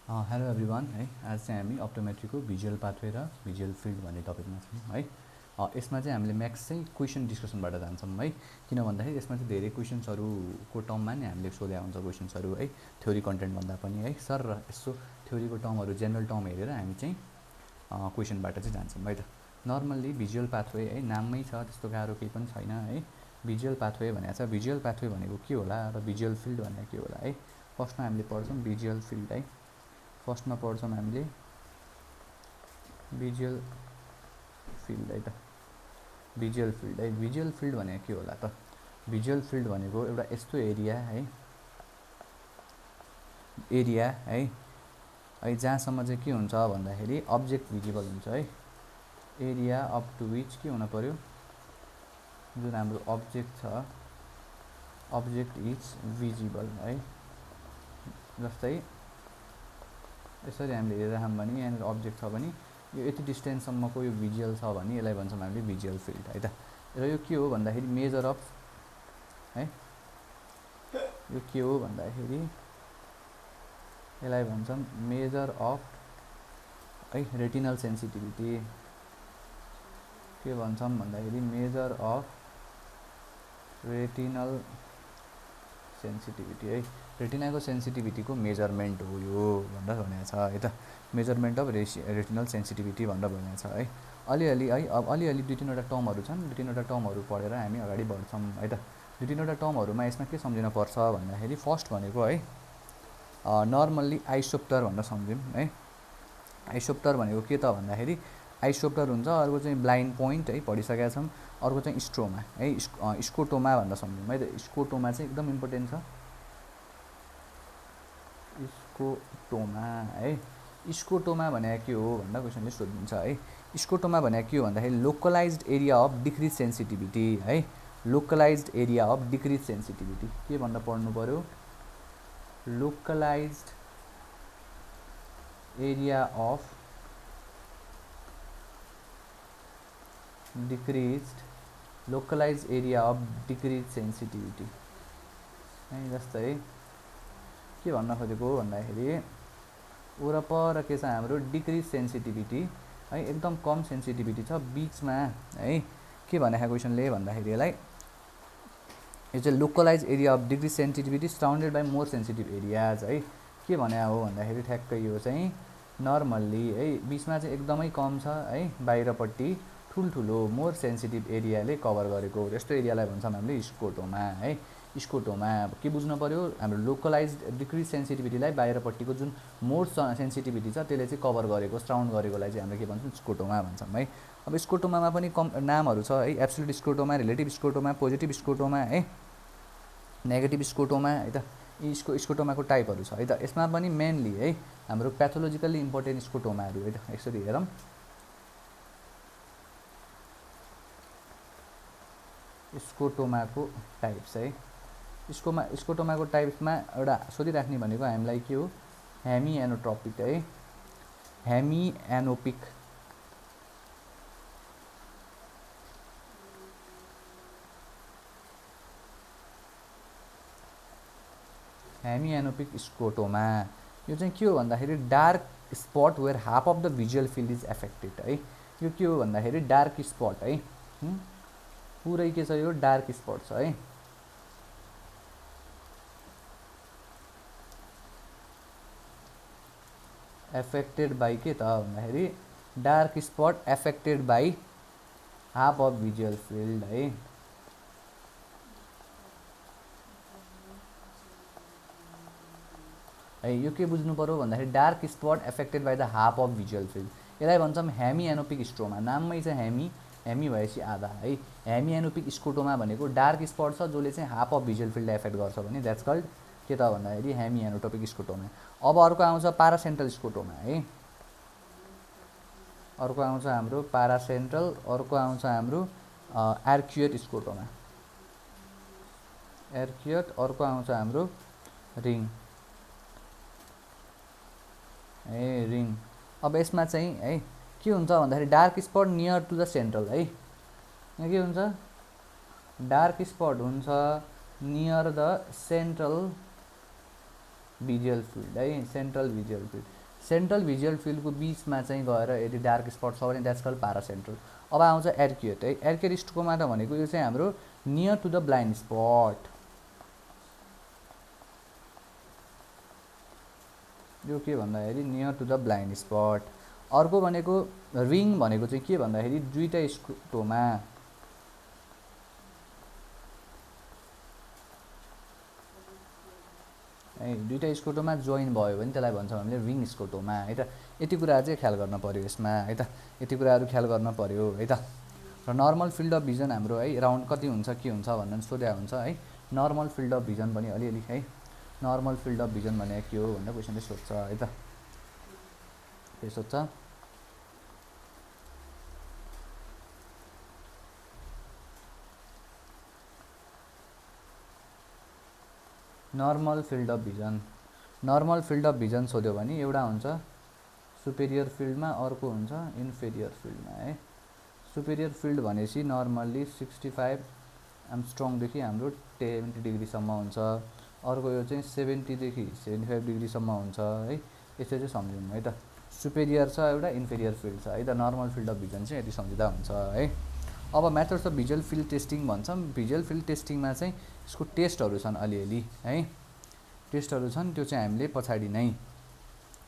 Hello everyone है। आज चाहिँ हामी अप्टोमेट्रीको भिजुअल पाथवे र भिजुअल फिल्ड भन्ने टपिकमा छौँ है। यसमा चाहिँ हामीले म्याक्स चाहिँ क्वेसन डिस्कसनबाट जान्छौँ है। किन भन्दाखेरि यसमा चाहिँ धेरै क्वेसन्सहरूको टर्ममा नि हामीले सोधेका हुन्छ क्वेसन्सहरू है, थ्योरी कन्टेन्ट भन्दा पनि है। सर र यसो थ्योरीको टर्महरू जेनरल टर्म हेरेर हामी चाहिँ क्वेसनबाट चाहिँ जान्छौँ है त। नर्मल्ली भिजुअल पाथवे है, नाममै छ, त्यस्तो गाह्रो केही पनि छैन है। भिजुअल पाथवे भनेको छ, भिजुअल पाथवे भनेको के होला र भिजुअल फिल्ड भनेको के होला है। फर्स्टमा हामीले पढ्छौँ भिजुअल फिल्ड है। फर्स्टमा पढ्छौँ हामीले भिजुअल फिल्ड है त। भिजुअल फिल्ड है, भिजुअल फिल्ड भनेको के होला त। भिजुअल फिल्ड भनेको एउटा यस्तो एरिया है, एरिया है जहाँसम्म चाहिँ के हुन्छ भन्दाखेरि अब्जेक्ट भिजिबल हुन्छ है। एरिया अप टु विच के हुन पर्यो, जुन हाम्रो अब्जेक्ट छ, अब्जेक्ट इज भिजिबल है। जस्तै यसरी हामीले हेरेर भने यहाँनिर अब्जेक्ट छ भने यो यति डिस्टेन्ससम्मको यो भिजुअल छ भने यसलाई भन्छौँ हामीले भिजुअल फिल्ड है त। र यो के हो भन्दाखेरि मेजर अफ है, यो के हो भन्दाखेरि यसलाई भन्छौँ मेजर अफ है रेटिनल सेन्सिटिभिटी। के भन्छौँ भन्दाखेरि मेजर अफ रेटिनल सेन्सिटिभिटी है। रेटिनाको सेन्सिटिभिटीको मेजरमेन्ट हो यो भनेर भनेको छ है त। मेजरमेन्ट अफ रेटिनल सेन्सिटिभिटी भनेर भनेको छ है। अलिअलि है, अब अलिअलि दुई तिनवटा टर्महरू छन्, दुई तिनवटा टर्महरू पढेर हामी अगाडि बढ्छौँ है त। दुई तिनवटा टर्महरूमा यसमा के सम्झिन पर्छ भन्दाखेरि फर्स्ट भनेको है नर्मल्ली आइसोप्टर भनेर सम्झौँ है। आइसोप्टर भनेको के त भन्दाखेरि आइसोप्टर हुन्छ, अर्को चाहिँ ब्लाइन्ड पोइन्ट है पढिसकेका छौँ, अर्को चाहिँ स्ट्रोमा है, स्कोटोमा भनेर सम्झौँ है त। स्कोटोमा चाहिँ एकदम इम्पोर्टेन्ट छ, स्कोटोमा है। स्कोटोमा भनेको के हो भनेर क्वेसनले सोधिन्छ है। स्कोटोमा भनेको के हो भन्दाखेरि localised area of decrease sensitivity है। Localised area of decrease sensitivity के भनेर पढ्नु पर्यो, localised area of decreased, localised area of decrease sensitivity है। जस्तै के भन्न खोजेको भन्दाखेरि वरपर के छ हाम्रो डिक्रिज सेन्सिटिभिटी है, एकदम कम सेन्सिटिभिटी छ बिचमा है। के भनेको क्वेसनले भन्दाखेरि यसलाई यो चाहिँ localise area of decrease sensitivity surrounded by more sensitive areas है। के भने हो भन्दाखेरि ठ्याक्कै यो चाहिँ नर्मल्ली है बिचमा चाहिँ एकदमै कम छ है, बाहिरपट्टि ठुल्ठुलो मोर सेन्सिटिभ एरियाले कभर गरेको यस्तो एरियालाई भन्छौँ हामीले स्कोटोमा है। स्कोटोमा के बुझ्नु पर्यो, हाम्रो लोकलाइज्ड डिक्रिज सेन्सिटिभिटीलाई बाहिरपट्टिको जुन मोर सेन्सिटिभिटी छ त्यसले चाहिँ कभर गरेको, सराउन्ड गरेकोलाई चाहिँ हामीले के भन्छौँ स्कोटोमा भन्छौँ है। अब स्कोटोमामा पनि कम नामहरू छ है, absolute scotoma, relative scotoma, positive scotoma है, नेगेटिभ स्कोटोमा है त। यी स्कोटोमाको टाइपहरू छ है त। यसमा पनि मेनली है हाम्रो प्याथोलोजिकल्ली इम्पोर्टेन्ट स्कोटोमाहरू है त। यसरी हेरौँ, स्कोटोमाको टाइप्स है। स्कोटोमाको टाइप्समा एउटा सोधिराख्ने भनेको हामीलाई के हो, हेमी एनोट्रोपिक है, hemianopic hemianopic scotoma. यो चाहिँ के हो भन्दाखेरि dark spot where half of the visual field is affected है। यो के हो भन्दाखेरि डार्क स्पट है, पुरै के छ यो डार्क स्पट छ है। एफेक्टेड बाई के त भन्दाखेरि dark spot affected by half of visual field है। यो के बुझ्नु पर्यो भन्दाखेरि dark spot affected by the half of visual field, यसलाई भन्छौँ हेमी एनोपिक स्ट्रोमा। नाममै चाहिँ हेमी, हेमी भएपछि आधा है। हेमी एनोपिक स्कोटोमा भनेको डार्क स्पट छ जसले चाहिँ हाफ अफ भिजुअल फिल्डलाई एफेक्ट गर्छ भने द्याट्स कल्ड के त भन्दाखेरि हेमी एनोटोपिक स्कोटोमा। अब अर्को आउँछ पारासेन्ट्रल स्कोटोमा है। अर्को आउँछ हाम्रो पारासेन्ट्रल, अर्को आउँछ हाम्रो आर्क्युएट स्कोटोमा, आर्क्युएट, अर्को आउँछ हाम्रो रिङ है, रिङ। अब यसमा चाहिँ है के हुन्छ भन्दाखेरि dark spot near to the central है। यहाँ के हुन्छ, डार्क स्पट हुन्छ near the central visual field है, central visual field. Central visual फिल्डको बिचमा चाहिँ गएर यदि डार्क स्पट छ भने द्याट्स कल्ड प्यारासेन्ट्रल। अब आउँछ एर्क्युएट है। एर्क्युएट स्टोमा भनेको यो चाहिँ हाम्रो near to the blind spot, यो के भन्दाखेरि near to the blind spot. अर्को भनेको रिङ भनेको चाहिँ के भन्दाखेरि दुईटा स्क्रोटोमा है, दुईटा स्क्रोटोमा जोइन भयो भने त्यसलाई भन्छौँ हामीले रिङ स्क्रोटोमा है त। यति कुराहरू चाहिँ ख्याल गर्न पर्यो यसमा है त, यति कुराहरू ख्याल गर्न पर्यो है त। र नर्मल फिल्ड अफ भिजन हाम्रो है राउन्ड कति हुन्छ के हुन्छ भनेर सोध्या हुन्छ है। नर्मल फिल्ड अफ भिजन पनि अलिअलि है, नर्मल फिल्ड अफ भिजन भनेको के हो भनेर क्वेसनले सोध्छ है त, के सोध्छ। Normal field of vision, normal field of vision सोध्यो भने एउटा हुन्छ सुपेरियर फिल्डमा, अर्को हुन्छ इन्फेरियर फिल्डमा है। सुपेरियर फिल्ड भनेपछि नर्मल्ली 65 एम्स्ट्रङदेखि हाम्रो 70 डिग्रीसम्म हुन्छ। अर्को यो चाहिँ 70 देखि 75 डिग्रीसम्म हुन्छ है। यसरी चाहिँ सम्झौँ है त। सुपेरियर छ एउटा, इन्फेरियर फिल्ड छ है त। नर्मल फिल्ड अफ भिजन चाहिँ यति सम्झिँदा हुन्छ है। अब methods of visual field testing भन्छौँ। भिजुअल फिल्ड टेस्टिङमा चाहिँ यसको टेस्टहरू छन् अलिअलि है, टेस्टहरू छन्, त्यो चाहिँ हामीले पछाडि नै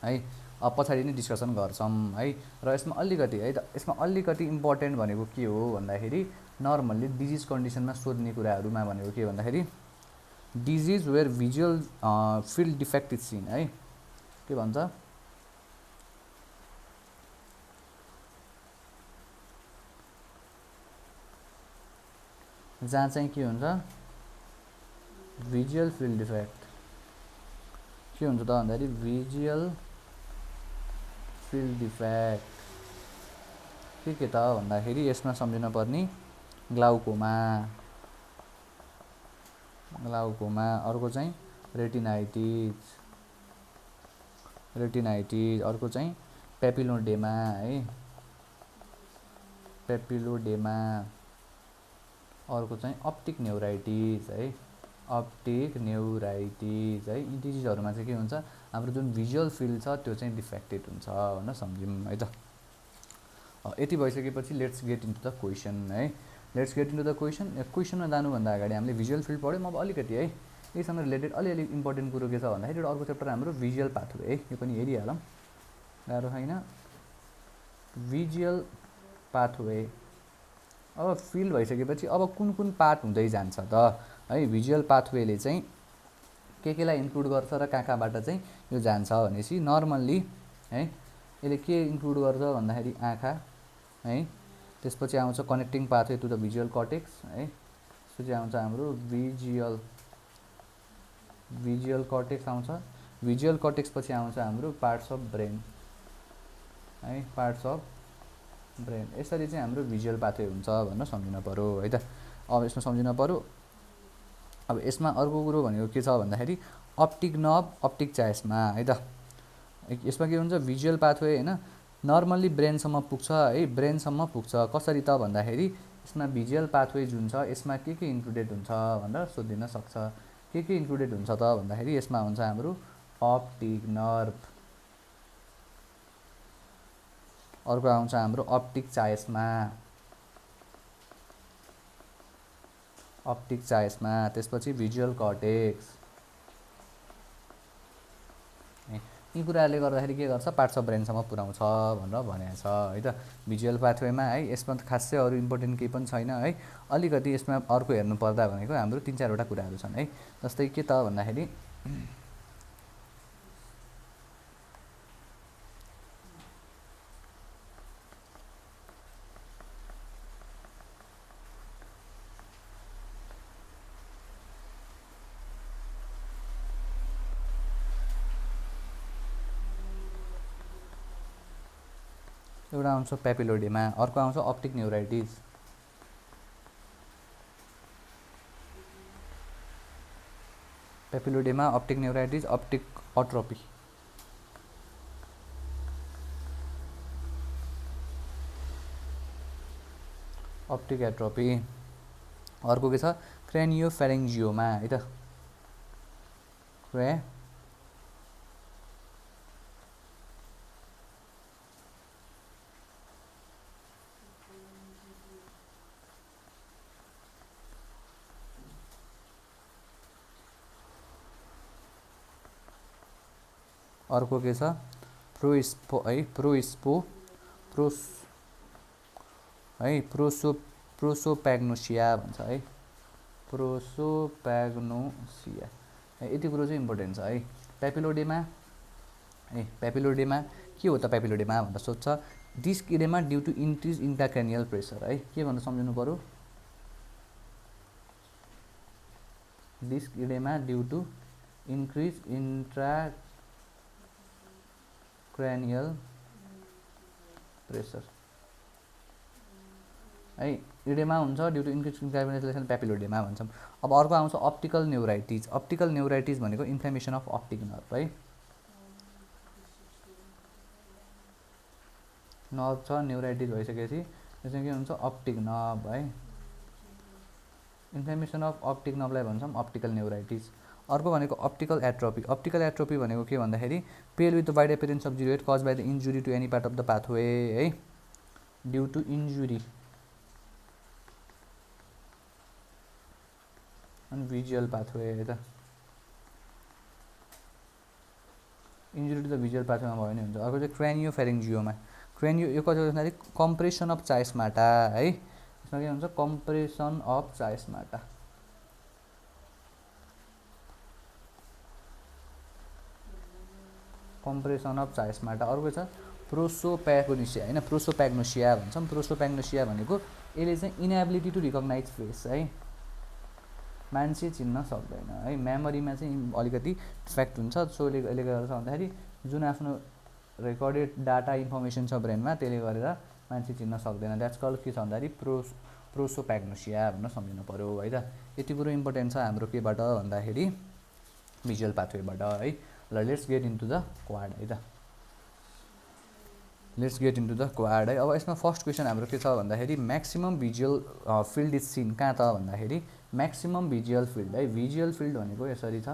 है पछाडि नै डिस्कसन गर्छौँ है। र यसमा अलिकति है त, यसमा अलिकति इम्पोर्टेन्ट भनेको के हो भन्दाखेरि नर्मल्ली डिजिज कन्डिसनमा सोध्ने कुराहरूमा भनेको के भन्दाखेरि disease where visual field defect is seen है। के भन्छ जहाँ चाहिँ के हुन्छ भिजुअल फिल्ड डिफेक्ट के हुन्छ त भन्दाखेरि भिजुअल फिल्ड डिफेक्ट के त भन्दाखेरि यसमा सम्झिन पर्ने ग्लाउकोमा, ग्लाउकोमा। अर्को चाहिँ रेटिनाइटिस, रेटिनाइटिस। अर्को चाहिँ पेपिलोडेमा है, पेपिलोडेमा। अर्को चाहिँ अप्टिक न्युराइटिस है, अप्टिक न्युराइटिस है। यी डिजिजहरूमा चाहिँ के हुन्छ हाम्रो जुन भिजुअल फिल्ड छ त्यो चाहिँ डिफेक्टेड हुन्छ भनेर सम्झौँ है त। यति भइसकेपछि let's get into the question है। Let's get into the question. क्वेसनमा जानुभन्दा अगाडि हामीले भिजुअल फिल्ड पढ्यौँ। अब अलिकति है यससँग रिलेटेड अलिअलि इम्पोर्टेन्ट कुरो के छ भन्दाखेरि एउटा अर्को च्याप्टर हाम्रो भिजुअल पाथवे है। यो पनि हेरिहालौँ, गाह्रो छैन। Visual pathway. अब फिल्ड भइसकेपछि अब कुन कुन पार्ट हुँदै जान्छ त है। भिजुअल पाथवेले चाहिँ के लाई इन्क्लुड गर्छ र कहाँबाट चाहिँ यो जान्छ भनेपछि नर्मल्ली है यसले के इन्क्लुड गर्छ भन्दाखेरि आँखा है। त्यसपछि आउँछ connecting pathway to the visual cortex है। त्यसपछि आउँछ हाम्रो भिजुअल कर्टेक्स आउँछ। भिजुअल कर्टेक्स पछि आउँछ हाम्रो पार्ट्स अफ ब्रेन है, पार्ट्स अफ ब्रेन। यसरी चाहिँ हाम्रो भिजुअल पाथवे हुन्छ भनेर सम्झिन पर्यो है त। अब यसमा सम्झिन पर्यो। अब यसमा अर्को कुरो भनेको के छ भन्दाखेरि अप्टिक नर्भ, अप्टिक चायस्मा है त। यसमा के हुन्छ भिजुअल पाथवे हैन नर्मल्ली ब्रेनसम्म पुग्छ है, ब्रेनसम्म पुग्छ। कसरी त भन्दाखेरि यसमा भिजुअल पाथवे जुन छ यसमा के इन्क्लुडेड हुन्छ भनेर सोधिन सक्छ। के इन्क्लुडेड हुन्छ त भन्दाखेरि यसमा हुन्छ हाम्रो अप्टिक नर्भ, अर्को आउँछ हाम्रो अप्टिक चायस्मा, अप्टिक चायस्मा। त्यसपछि भिजुअल कर्टेक्स। यी कुराहरूले गर्दाखेरि के गर्छ पार्ट्स अफ ब्रेनसम्म पुर्याउँछ भनेर भनेको छ है त भिजुअल पाथवेमा है। यसमा त खासै अरू इम्पोर्टेन्ट केही पनि छैन है। अलिकति यसमा अर्को हेर्नु पर्दा भनेको हाम्रो 3-4वटा कुराहरू छन् है। जस्तै के त भन्दाखेरि एउटा आउँछ पेपिलोडेमा, अर्को आउँछ optic neuritis. Papilloedema, optic neuritis, optic atrophy. Optic atrophy. अर्को के छ क्रेनियोफेरेन्जियोमा है त, अर्को के छ प्रोस्पो है प्रोसोप्याग्नोसिया भन्छ है, प्रोसोप्याग्नोसिया है। यति कुरो चाहिँ इम्पोर्टेन्ट छ है। पेपिलोडेमा के हो त पेपिलोडेमा भनेर सोध्छ। Disc oedema due to increase intracranial pressure है, के भनेर सम्झिनु पर्यो, disc oedema due to increase intracranial pressure है। इडेमा हुन्छ due to increase intracranial papilloedema भन्छौँ। अब अर्को आउँछ अप्टिकल न्युराइटिस। अप्टिकल न्युराइटिस भनेको इन्फ्लेमेसन अफ अप्टिक नर्भ है। नर्भ छ, न्युराइटिस भइसकेपछि त्यसमा के हुन्छ अप्टिक नर्भ है। इन्फ्लेमेसन अफ अप्टिक नर्भलाई भन्छौँ अप्टिकल न्युराइटिस। अर्को भनेको अप्टिकल एट्रोपी। अप्टिकल एट्रोपी भनेको के भन्दाखेरि pale with the wide appearance of zeroid cause by the injury to any part of the pathway है, ड्यू टु इन्जुरी अनि भिजुअल पाथवे है त, इन्जुरी टु द भिजुअल पाथवेमा भयो भने हुन्छ। अर्को चाहिँ क्रेनियोफेरिन्जियोमा। यो कति भन्दाखेरि कम्प्रेसन अफ चाइस्माटा है, यसमा के हुन्छ compression of chiasmata. Compression of chiasmata. अर्को छ प्रोसोप्याग्नोसिया होइन, प्रोसोप्याग्नोसिया भन्छौँ। प्रोसोप्याग्नोसिया भनेको यसले चाहिँ इनएबिलिटी टु रिकग्नाइज फेस है, मान्छे चिन्न सक्दैन है। मेमोरीमा चाहिँ अलिकति डिफेक्ट हुन्छ, सो यसले गर्छ भन्दाखेरि जुन आफ्नो रेकर्डेड डाटा इन्फर्मेसन छ ब्रेनमा त्यसले गरेर मान्छे चिन्न सक्दैन। द्याट्स कल के छ भन्दाखेरि प्रोसोप्याग्नोसिया भनेर सम्झिनु पऱ्यो है त। यति कुरो इम्पोर्टेन्ट छ हाम्रो केबाट भन्दाखेरि भिजुअल पाथवेबाट है। ल let's get into the quad है त, let's get into the quad है। अब यसमा फर्स्ट क्वेसन हाम्रो के छ भन्दाखेरि maximum visual field is seen कहाँ त भन्दाखेरि म्याक्सिमम भिजुअल फिल्ड है। भिजुअल फिल्ड भनेको यसरी छ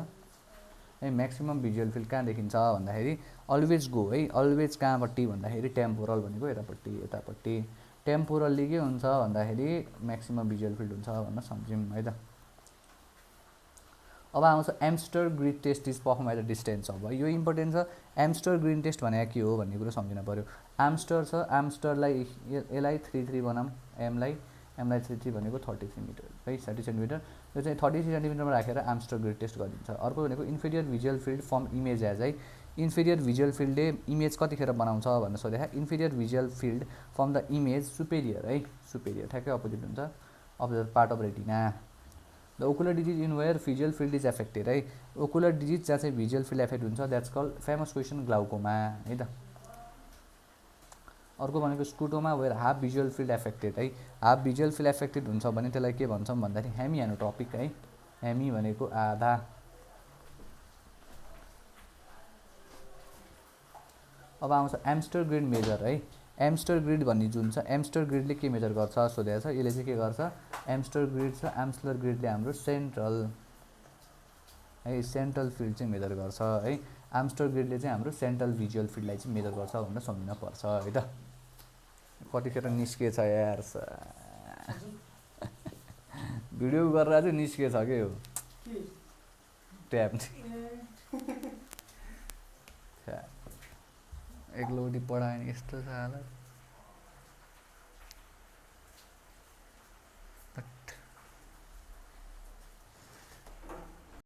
है। म्याक्सिमम भिजुअल फिल्ड कहाँ देखिन्छ भन्दाखेरि अलवेज गो है, अलवेज कहाँपट्टि भन्दाखेरि टेम्पोरल भनेको यतापट्टि। टेम्पोरल्ली के हुन्छ भन्दाखेरि म्याक्सिमम भिजुअल फिल्ड हुन्छ भनेर सम्झौँ है त। अब आउँछ Amsler grid test is perform at the distance. अब यो इम्पोर्टेन्ट छ। एम्स्टर ग्रिड टेस्ट भनेको के हो भन्ने कुरो सम्झिनु पऱ्यो। एम्स्टर छ, एम्स्टरलाई यसलाई 3 बनाऊँ, एमलाई 3 भनेको 33 मिटर है, 30 सेन्टिमिटर। यो चाहिँ 33 सेन्टिमिटरमा राखेर एम्स्टर ग्रिड टेस्ट गरिन्छ। अर्को भनेको inferior visual field from image as है। इन्फिरियर भिजुअल फिल्डले इमेज कतिखेर बनाउँछ भनेर सोधे। Inferior visual field from the image superior है, सुपेरियर ठ्याक्कै अपोजिट हुन्छ of the part of retina. The ocular disease in where visual field is affected है। ओकुलर डिजिज जहाँ चाहिँ भिजुअल फिल्ड एफेक्ट हुन्छ that's call famous question glaucoma है त। अर्को भनेको scotoma where half visual field affected है। हाफ भिजुअल फिल्ड एफेक्टेड हुन्छ भने त्यसलाई के भन्छौँ भन्दाखेरि हेमी एनोट्रोपिक है। हेमी भनेको आधा। अब आउँछ एम्स्टर ग्रिड मेजर है। एम्स्टर ग्रिड भन्ने जुन छ, एम्स्टर ग्रिडले के मेजर गर्छ सोधेको छ। यसले चाहिँ के गर्छ, एम्स्टर ग्रिड छ, एम्स्लर ग्रिडले हाम्रो सेन्ट्रल है, सेन्ट्रल फिल्ड चाहिँ मेजर गर्छ है। एम्स्टर ग्रिडले चाहिँ हाम्रो सेन्ट्रल भिजुअल फिल्डलाई चाहिँ मेजर गर्छ भनेर सम्झिन पर्छ है त। कतिखेर निस्केछ यार, भिडियो गरेर चाहिँ निस्केछ के हो ट्याब। एकलोटी पढायो भने यस्तो छ हालत।